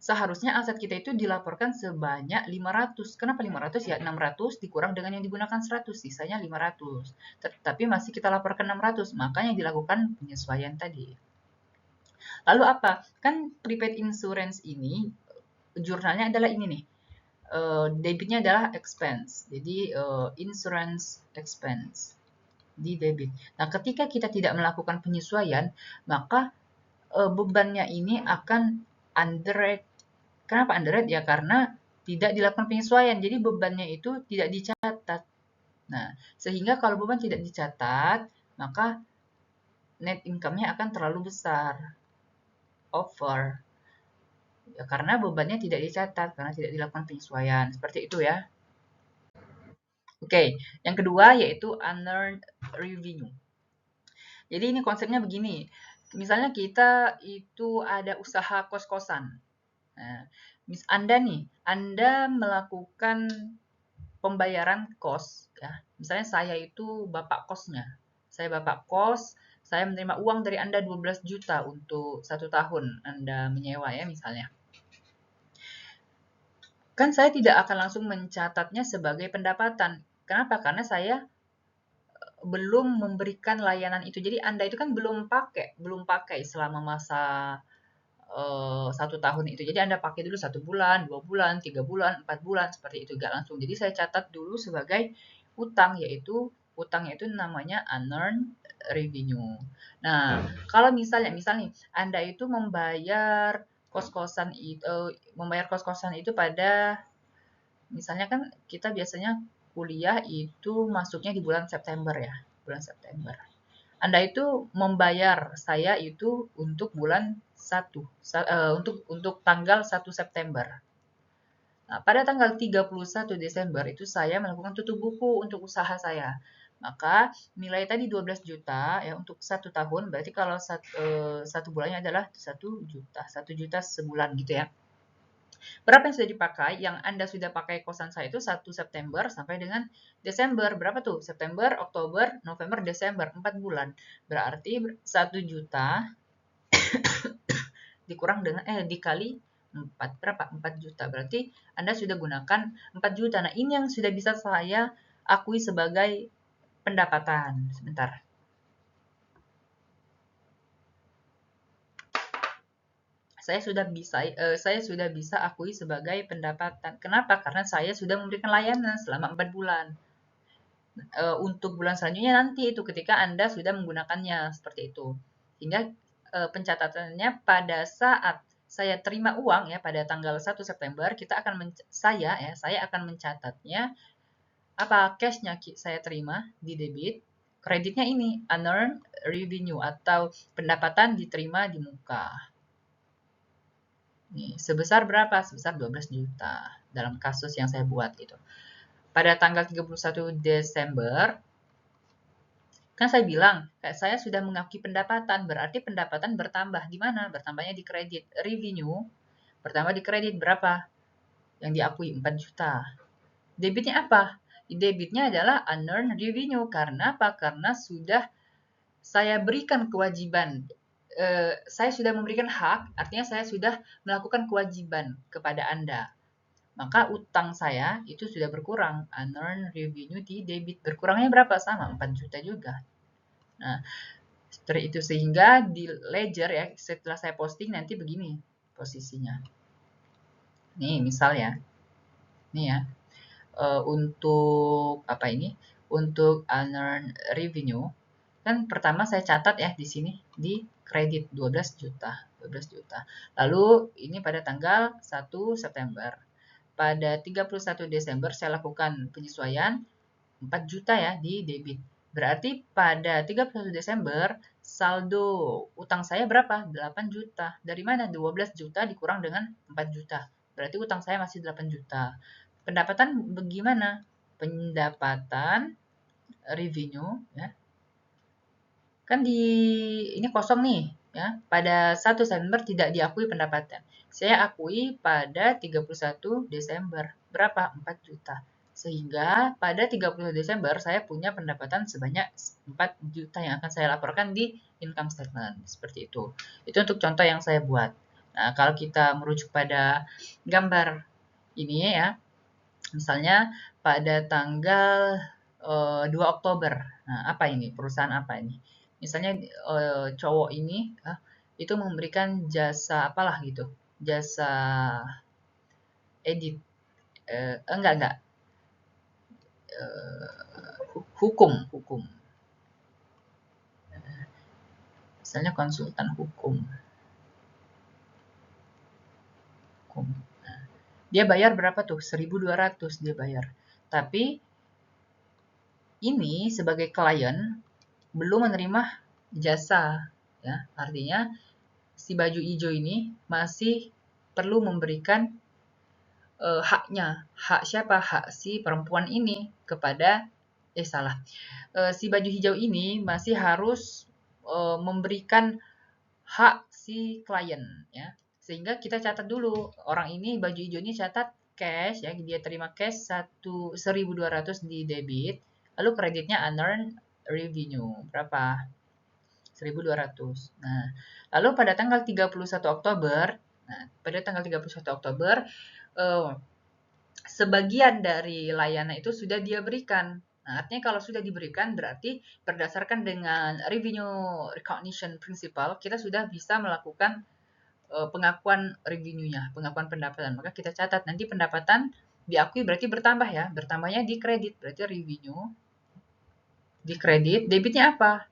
seharusnya aset kita itu dilaporkan sebanyak 500. Kenapa 500? Ya 600 dikurang dengan yang digunakan 100, sisanya 500. Tapi masih kita laporkan 600, makanya dilakukan penyesuaian tadi. Lalu apa? Kan prepaid insurance ini, jurnalnya adalah ini nih. Debitnya adalah expense. Jadi insurance expense di debit. Nah, ketika kita tidak melakukan penyesuaian, maka bebannya ini akan underrate. Kenapa underrate? Ya karena tidak dilakukan penyesuaian. Jadi bebannya itu tidak dicatat. Nah, sehingga kalau beban tidak dicatat, maka net income-nya akan terlalu besar. Over. Ya, karena bebannya tidak dicatat, karena tidak dilakukan penyesuaian. Seperti itu ya. Oke, yang kedua yaitu unearned revenue. Jadi ini konsepnya begini. Misalnya kita itu ada usaha kos-kosan. Nah, Anda nih, Anda melakukan pembayaran kos. Ya. Misalnya saya itu bapak kosnya. Saya bapak kos, saya menerima uang dari Anda 12 juta untuk 1 tahun Anda menyewa ya misalnya. Kan saya tidak akan langsung mencatatnya sebagai pendapatan. Kenapa? Karena saya belum memberikan layanan itu. Jadi Anda itu kan belum pakai selama masa 1 tahun itu. Jadi Anda pakai dulu 1 bulan, 2 bulan, 3 bulan, 4 bulan, seperti itu, nggak langsung. Jadi saya catat dulu sebagai utang, yaitu utangnya itu namanya unearned revenue. Nah, kalau misalnya Anda itu membayar kos-kosan itu pada, misalnya kan kita biasanya kuliah itu masuknya di bulan September ya, bulan September. Anda itu membayar saya itu untuk bulan 1, untuk tanggal 1 September. Nah, pada tanggal 31 Desember itu saya melakukan tutup buku untuk usaha saya. Maka nilai tadi 12 juta ya untuk 1 tahun, berarti kalau satu bulannya adalah 1 juta, 1 juta sebulan gitu ya. Berapa yang sudah dipakai? Yang Anda sudah pakai kosan saya itu 1 September sampai dengan Desember. Berapa tuh? September, Oktober, November, Desember. 4 bulan. Berarti 1 juta dikurang dengan dikali 4. Berapa? 4 juta. Berarti Anda sudah gunakan 4 juta. Nah, ini yang sudah bisa saya akui sebagai pendapatan. Sebentar. Saya sudah bisa akui sebagai pendapatan. Kenapa? Karena saya sudah memberikan layanan selama 4 bulan. Untuk bulan selanjutnya nanti itu ketika Anda sudah menggunakannya seperti itu. Hingga pencatatannya pada saat saya terima uang ya pada tanggal 1 September, saya akan mencatatnya apa cashnya saya terima di debit, kreditnya ini unearned revenue atau pendapatan diterima di muka. Nih, sebesar berapa? Sebesar 12 juta dalam kasus yang saya buat gitu. Pada tanggal 31 Desember, kan saya bilang, saya sudah mengakui pendapatan, berarti pendapatan bertambah. Di mana? Bertambahnya di kredit. Revenue, bertambah di kredit berapa? Yang diakui 4 juta. Debitnya apa? Debitnya adalah unearned revenue. Karena apa? Karena sudah saya berikan kewajiban. Saya sudah memberikan hak, artinya saya sudah melakukan kewajiban kepada Anda. Maka utang saya itu sudah berkurang. Unearned revenue di debit. Berkurangnya berapa? Sama, 4 juta juga. Nah, seperti itu sehingga di ledger ya, setelah saya posting nanti begini posisinya. Nih misal ya. Nih ya. Untuk apa ini? Untuk unearned revenue kan pertama saya catat ya di sini di kredit 12 juta. 12 juta. Lalu ini pada tanggal 1 September. Pada 31 Desember saya lakukan penyesuaian 4 juta ya di debit. Berarti pada 31 Desember saldo utang saya berapa? 8 juta. Dari mana? 12 juta dikurang dengan 4 juta. Berarti utang saya masih 8 juta. Pendapatan bagaimana? Pendapatan revenue ya. Kan ini kosong nih ya. Pada 1 September tidak diakui pendapatan. Saya akui pada 31 Desember. Berapa? 4 juta. Sehingga pada 30 Desember saya punya pendapatan sebanyak 4 juta yang akan saya laporkan di income statement. Seperti itu. Itu untuk contoh yang saya buat. Nah, kalau kita merujuk pada gambar ini ya, misalnya pada tanggal 2 Oktober. Nah, apa ini? Perusahaan apa ini? Misalnya cowok ini itu memberikan jasa apalah gitu. Jasa edit. Enggak. Hukum. Misalnya konsultan hukum. Nah, dia bayar berapa tuh? 1.200 dia bayar. Tapi ini sebagai klien belum menerima jasa ya. Artinya si baju hijau ini masih perlu memberikan haknya. Hak siapa? Hak si perempuan ini kepada si baju hijau ini masih harus memberikan hak si klien ya. Sehingga kita catat dulu orang ini baju hijau ini catat cash ya, dia terima cash 1.200 di debit, lalu kreditnya unearned revenue berapa? 1.200. Nah, lalu pada tanggal 31 Oktober, sebagian dari layanan itu sudah dia berikan. Nah, artinya kalau sudah diberikan berarti berdasarkan dengan revenue recognition principle, kita sudah bisa melakukan pengakuan revenue-nya, pengakuan pendapatan. Maka kita catat nanti pendapatan diakui berarti bertambah ya. Bertambahnya di kredit, berarti revenue di kredit. Debitnya apa?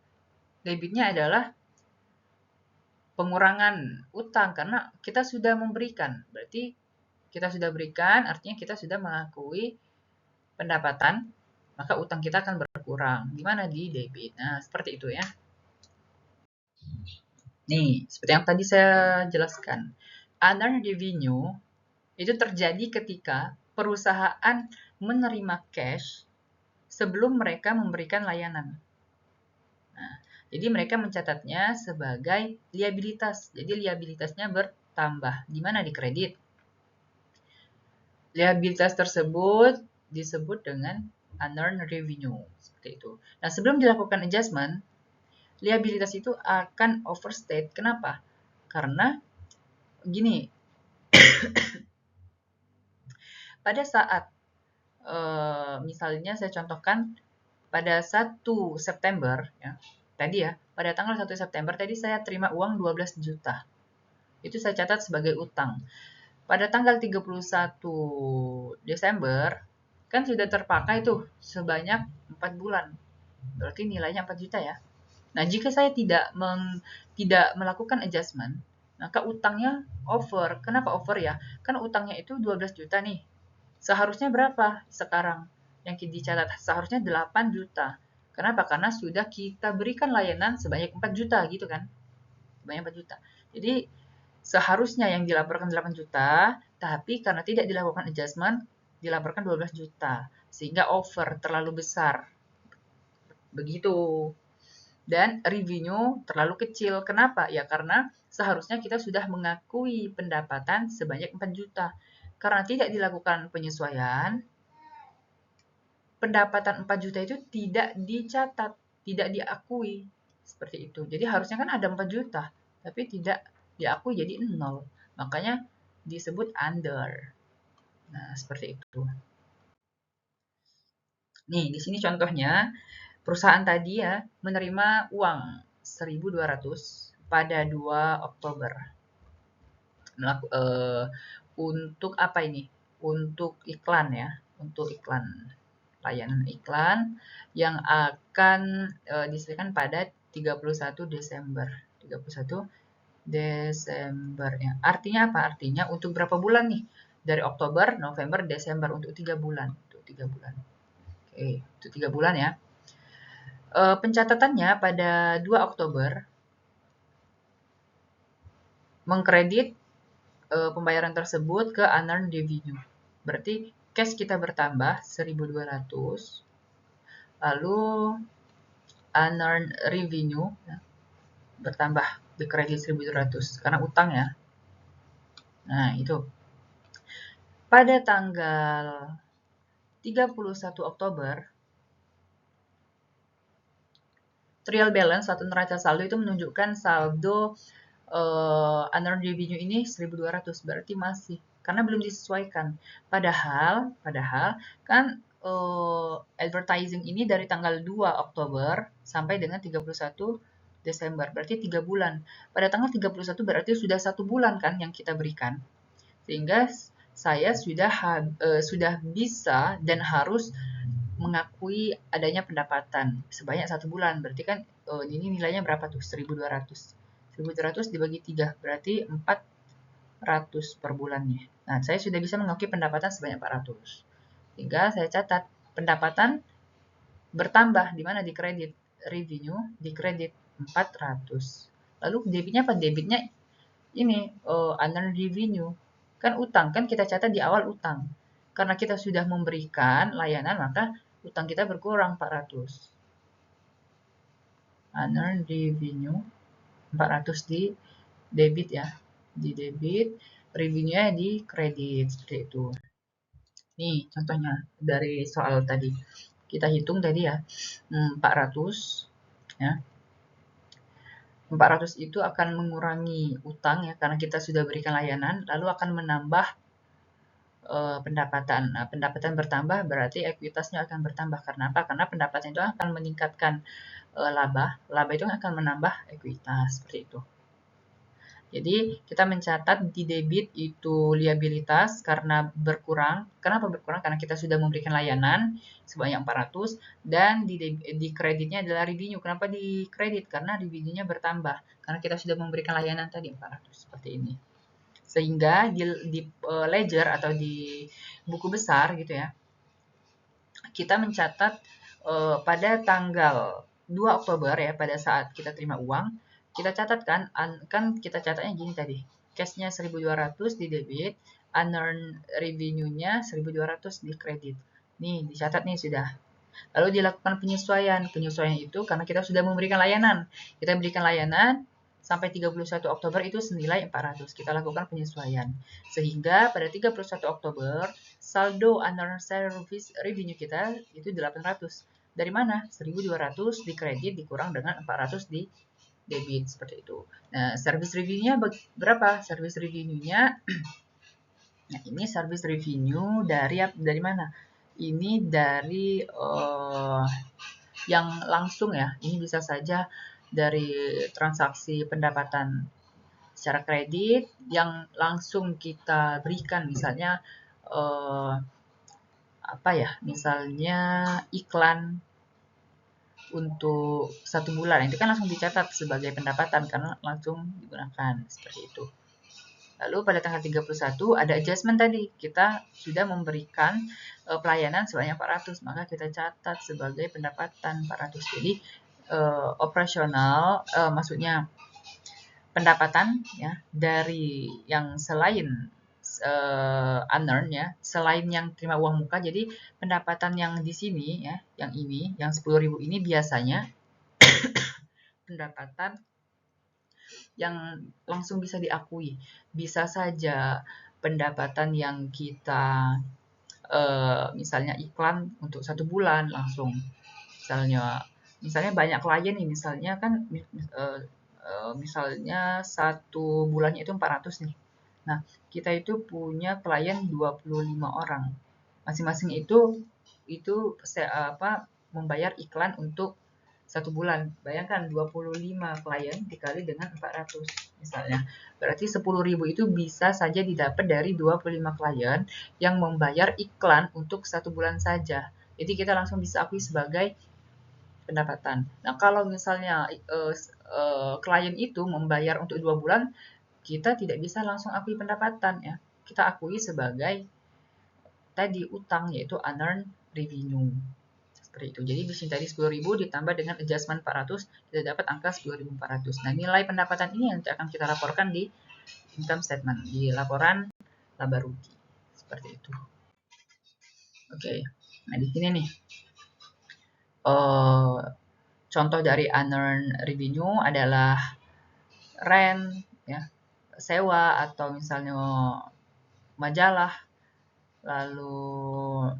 Debitnya adalah pengurangan utang karena kita sudah memberikan. Berarti kita sudah berikan, artinya kita sudah mengakui pendapatan, maka utang kita akan berkurang. Di mana? Di debit. Nah, seperti itu ya. Nih, seperti yang tadi saya jelaskan. Unearned revenue itu terjadi ketika perusahaan menerima cash sebelum mereka memberikan layanan. Nah, jadi mereka mencatatnya sebagai liabilitas. Jadi liabilitasnya bertambah. Di mana? Di kredit. Liabilitas tersebut disebut dengan unearned revenue. Seperti itu. Nah, sebelum dilakukan adjustment, liabilitas itu akan overstate. Kenapa? Karena gini, pada saat misalnya saya contohkan pada 1 September ya. Tadi ya, pada tanggal 1 September tadi saya terima uang 12 juta. Itu saya catat sebagai utang. Pada tanggal 31 Desember kan sudah terpakai tuh sebanyak 4 bulan. Berarti nilainya 4 juta ya. Nah, jika saya tidak melakukan adjustment, maka utangnya over. Kenapa over ya? Kan utangnya itu 12 juta nih. Seharusnya berapa sekarang yang dicatat? Seharusnya 8 juta. Kenapa? Karena sudah kita berikan layanan sebanyak 4 juta gitu kan. Sebanyak 4 juta. Jadi seharusnya yang dilaporkan 8 juta, tapi karena tidak dilakukan adjustment, dilaporkan 12 juta. Sehingga over, terlalu besar. Begitu. Dan revenue terlalu kecil. Kenapa? Ya karena seharusnya kita sudah mengakui pendapatan sebanyak 4 juta. Karena tidak dilakukan penyesuaian, pendapatan 4 juta itu tidak dicatat, tidak diakui. Seperti itu. Jadi harusnya kan ada 4 juta, tapi tidak diakui jadi 0. Makanya disebut under. Nah, seperti itu. Nih, di sini contohnya perusahaan tadi ya menerima uang 1.200 pada 2 Oktober. Untuk apa ini? Untuk iklan ya, untuk iklan, layanan iklan yang akan disediakan pada 31 Desember. 31 Desember ya. Artinya apa? Artinya untuk berapa bulan nih? Dari Oktober, November, Desember untuk 3 bulan. Untuk 3 bulan. Oke, untuk 3 bulan ya. Pencatatannya pada 2 Oktober mengkredit pembayaran tersebut ke unearned revenue. Berarti cash kita bertambah 1.200, lalu unearned revenue ya, bertambah di kredit 1.200 karena utang ya. Nah, itu. Pada tanggal 31 Oktober, trial balance atau neraca saldo itu menunjukkan saldo unearned revenue ini 1.200, berarti masih karena belum disesuaikan. Padahal kan advertising ini dari tanggal 2 Oktober sampai dengan 31 Desember, berarti 3 bulan. Pada tanggal 31 berarti sudah 1 bulan kan yang kita berikan. Sehingga saya sudah bisa dan harus mengakui adanya pendapatan sebanyak 1 bulan. Berarti kan ini nilainya berapa tuh? 1.200. 1.200 dibagi 3 berarti 400 per bulannya. Nah, saya sudah bisa mengakui pendapatan sebanyak 400. Sehingga saya catat pendapatan bertambah di mana di kredit revenue di kredit 400. Lalu debitnya apa? Debitnya ini unearned revenue. Kan utang, kan kita catat di awal utang. Karena kita sudah memberikan layanan, maka utang kita berkurang 400. Unearned revenue 400 di debit ya. Di debit, revenue-nya di kredit seperti itu. Nih contohnya dari soal tadi. Kita hitung tadi ya, 400 ya. 400 itu akan mengurangi utang ya karena kita sudah berikan layanan, lalu akan menambah pendapatan. Nah, pendapatan bertambah berarti ekuitasnya akan bertambah. Karena apa? Karena pendapatan itu akan meningkatkan laba. Laba itu akan menambah ekuitas seperti itu. Jadi kita mencatat di debit itu liabilitas karena berkurang. Kenapa berkurang? Karena kita sudah memberikan layanan sebanyak 400 dan di kreditnya adalah revenue. Kenapa di kredit? Karena revenue-nya bertambah. Karena kita sudah memberikan layanan tadi 400 seperti ini. Sehingga di ledger atau di buku besar gitu ya, kita mencatat pada tanggal 2 Oktober ya, pada saat kita terima uang, kita catatkan, kan kita catatnya gini tadi, cash-nya 1.200 di debit, unearned revenue-nya 1.200 di kredit. Nih, dicatat nih sudah. Lalu dilakukan penyesuaian. Penyesuaian itu karena kita sudah memberikan layanan. Kita berikan layanan sampai 31 Oktober itu senilai 400. Kita lakukan penyesuaian. Sehingga pada 31 Oktober, saldo unearned service revenue kita itu 800. Dari mana? 1.200 di kredit dikurang dengan 400 di debit. Seperti itu. Nah, service revenue-nya berapa? Service revenue-nya, nah ini service revenue dari mana? Ini dari yang langsung ya. Ini bisa saja dari transaksi pendapatan secara kredit yang langsung kita berikan, misalnya apa ya? Misalnya iklan untuk 1 bulan. Itu kan langsung dicatat sebagai pendapatan karena langsung digunakan seperti itu. Lalu pada tanggal 31 ada adjustment tadi. Kita sudah memberikan pelayanan sebanyak 400, maka kita catat sebagai pendapatan 400. Jadi operasional maksudnya pendapatan ya dari yang selain unearned ya, selain yang terima uang muka. Jadi pendapatan yang di sini ya, yang ini, yang 10.000 ini biasanya pendapatan yang langsung bisa diakui. Bisa saja pendapatan yang kita misalnya iklan untuk 1 bulan langsung. Misalnya banyak klien nih, misalnya kan misalnya 1 bulannya itu 400 nih. Nah, kita itu punya klien 25 orang. Masing-masing itu membayar iklan untuk 1 bulan. Bayangkan 25 klien dikali dengan 400 misalnya. Berarti 10.000 itu bisa saja didapat dari 25 klien yang membayar iklan untuk 1 bulan saja. Jadi kita langsung bisa akui sebagai pendapatan. Nah, kalau misalnya klien itu membayar untuk 2 bulan, kita tidak bisa langsung akui pendapatan ya. Kita akui sebagai tadi utang, yaitu unearned revenue. Seperti itu. Jadi di sini tadi 10.000 ditambah dengan adjustment 400, kita dapat angka 10.400. Nah, nilai pendapatan ini yang akan kita laporkan di income statement, di laporan laba rugi. Seperti itu. Oke. Nah, di sini nih contoh dari unearned revenue adalah rent ya, sewa atau misalnya majalah, lalu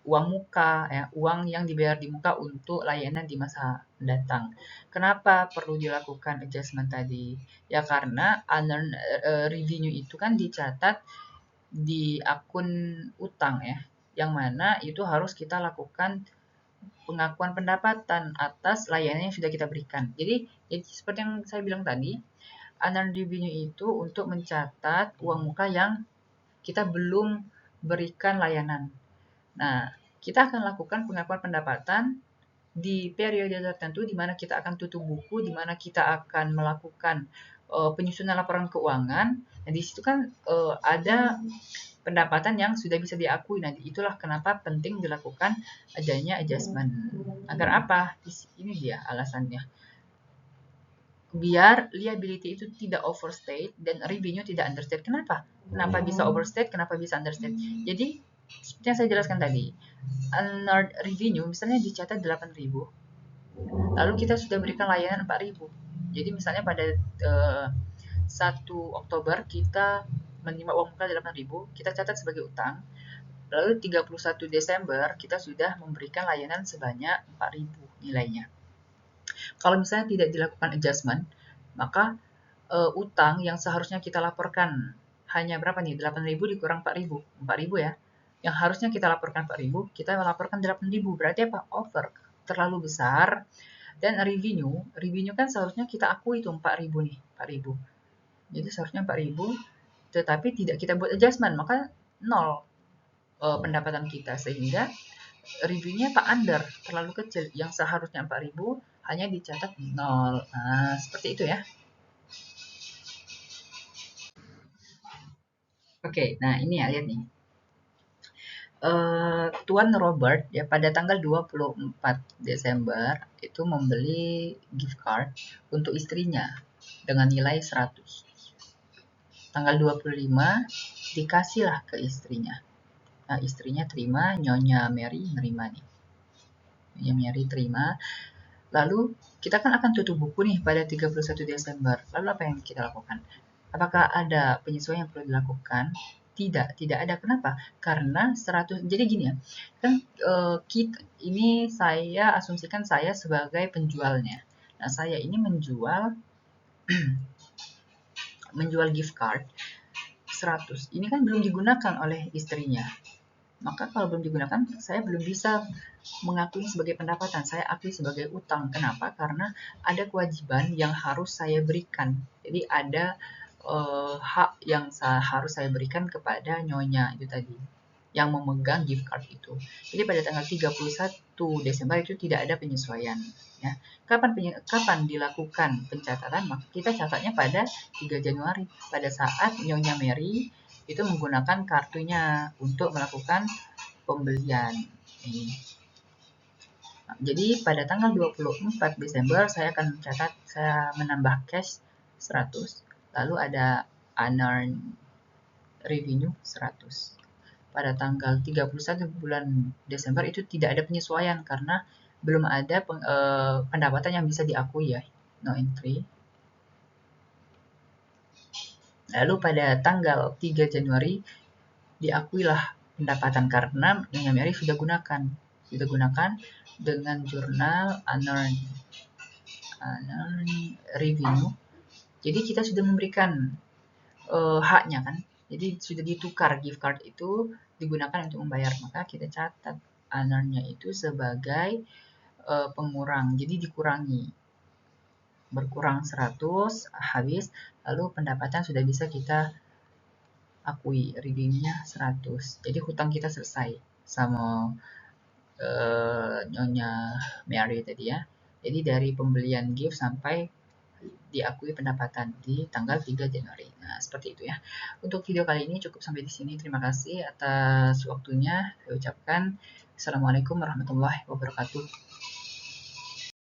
uang muka ya, uang yang dibayar di muka untuk layanan di masa mendatang. Kenapa perlu dilakukan adjustment tadi? Ya karena unearned revenue itu kan dicatat di akun utang ya, yang mana itu harus kita lakukan pengakuan pendapatan atas layanan yang sudah kita berikan. Jadi seperti yang saya bilang tadi, unearned revenue itu untuk mencatat uang muka yang kita belum berikan layanan. Nah, kita akan lakukan pengakuan pendapatan di periode tertentu di mana kita akan tutup buku, di mana kita akan melakukan penyusunan laporan keuangan. Nah, di situ kan ada pendapatan yang sudah bisa diakui. Nah, itulah kenapa penting dilakukan adanya adjustment. Agar apa? Ini dia alasannya. Biar liability itu tidak overstate dan revenue tidak understate. Kenapa? Kenapa bisa overstate? Kenapa bisa understate? Jadi, seperti yang saya jelaskan tadi, unearned revenue misalnya dicatat 8.000, lalu kita sudah berikan layanan 4.000. Jadi misalnya pada 1 Oktober kita menerima uang muka 8.000, kita catat sebagai utang. Lalu 31 Desember kita sudah memberikan layanan sebanyak 4.000 nilainya. Kalau misalnya tidak dilakukan adjustment, maka utang yang seharusnya kita laporkan hanya berapa nih? 8.000 dikurang 4.000. 4.000 ya. Yang harusnya kita laporkan 4.000, kita melaporkan 8.000. Berarti apa? Over. Terlalu besar. Dan revenue kan seharusnya kita akui itu 4.000 nih. 4.000. Jadi seharusnya 4.000, tetapi tidak kita buat adjustment, maka nol pendapatan kita. Sehingga revenue-nya under, terlalu kecil. Yang seharusnya 4.000 hanya dicatat 0. Nah, seperti itu ya. Oke, nah ini ya, lihat nih. Tuan Robert ya pada tanggal 24 Desember itu membeli gift card untuk istrinya dengan nilai 100. Tanggal 25 dikasihlah ke istrinya. Nah, istrinya terima, Nyonya Mary nerima nih. Nyonya Mary terima. Lalu kita kan akan tutup buku nih pada 31 Desember. Lalu apa yang kita lakukan? Apakah ada penyesuaian yang perlu dilakukan? Tidak ada. Kenapa? Karena 100. Jadi gini ya, kan ini saya asumsikan saya sebagai penjualnya. Nah, saya ini menjual gift card 100. Ini kan belum digunakan oleh istrinya. Maka kalau belum digunakan, saya belum bisa mengakui sebagai pendapatan. Saya akui sebagai utang. Kenapa? Karena ada kewajiban yang harus saya berikan. Jadi ada hak yang harus saya berikan kepada nyonya itu tadi. yang memegang gift card itu. Jadi pada tanggal 31 Desember itu tidak ada penyesuaian. Ya. Kapan dilakukan pencatatan? Maka kita catatnya pada 3 Januari, pada saat Nyonya Mary itu menggunakan kartunya untuk melakukan pembelian. Jadi pada tanggal 24 Desember saya akan mencatat, saya menambah cash 100, lalu ada unearned revenue 100. Pada tanggal 31 bulan Desember itu tidak ada penyesuaian karena belum ada pendapatan yang bisa diakui ya, no entry. Lalu pada tanggal 3 Januari diakuilah pendapatan karena Nyonya Mary sudah gunakan dengan jurnal unearned revenue. Jadi kita sudah memberikan haknya kan. Jadi sudah ditukar gift card itu digunakan untuk membayar. Maka kita catat unearned-nya itu sebagai pengurang. Jadi dikurangi. Berkurang 100 habis, lalu pendapatan sudah bisa kita akui, redeem-nya 100. Jadi hutang kita selesai sama Nyonya Mary tadi ya. Jadi dari pembelian gift sampai diakui pendapatan di tanggal 3 Januari. Nah, seperti itu ya. Untuk video kali ini cukup sampai di sini. Terima kasih atas waktunya. Saya ucapkan Assalamualaikum warahmatullahi wabarakatuh.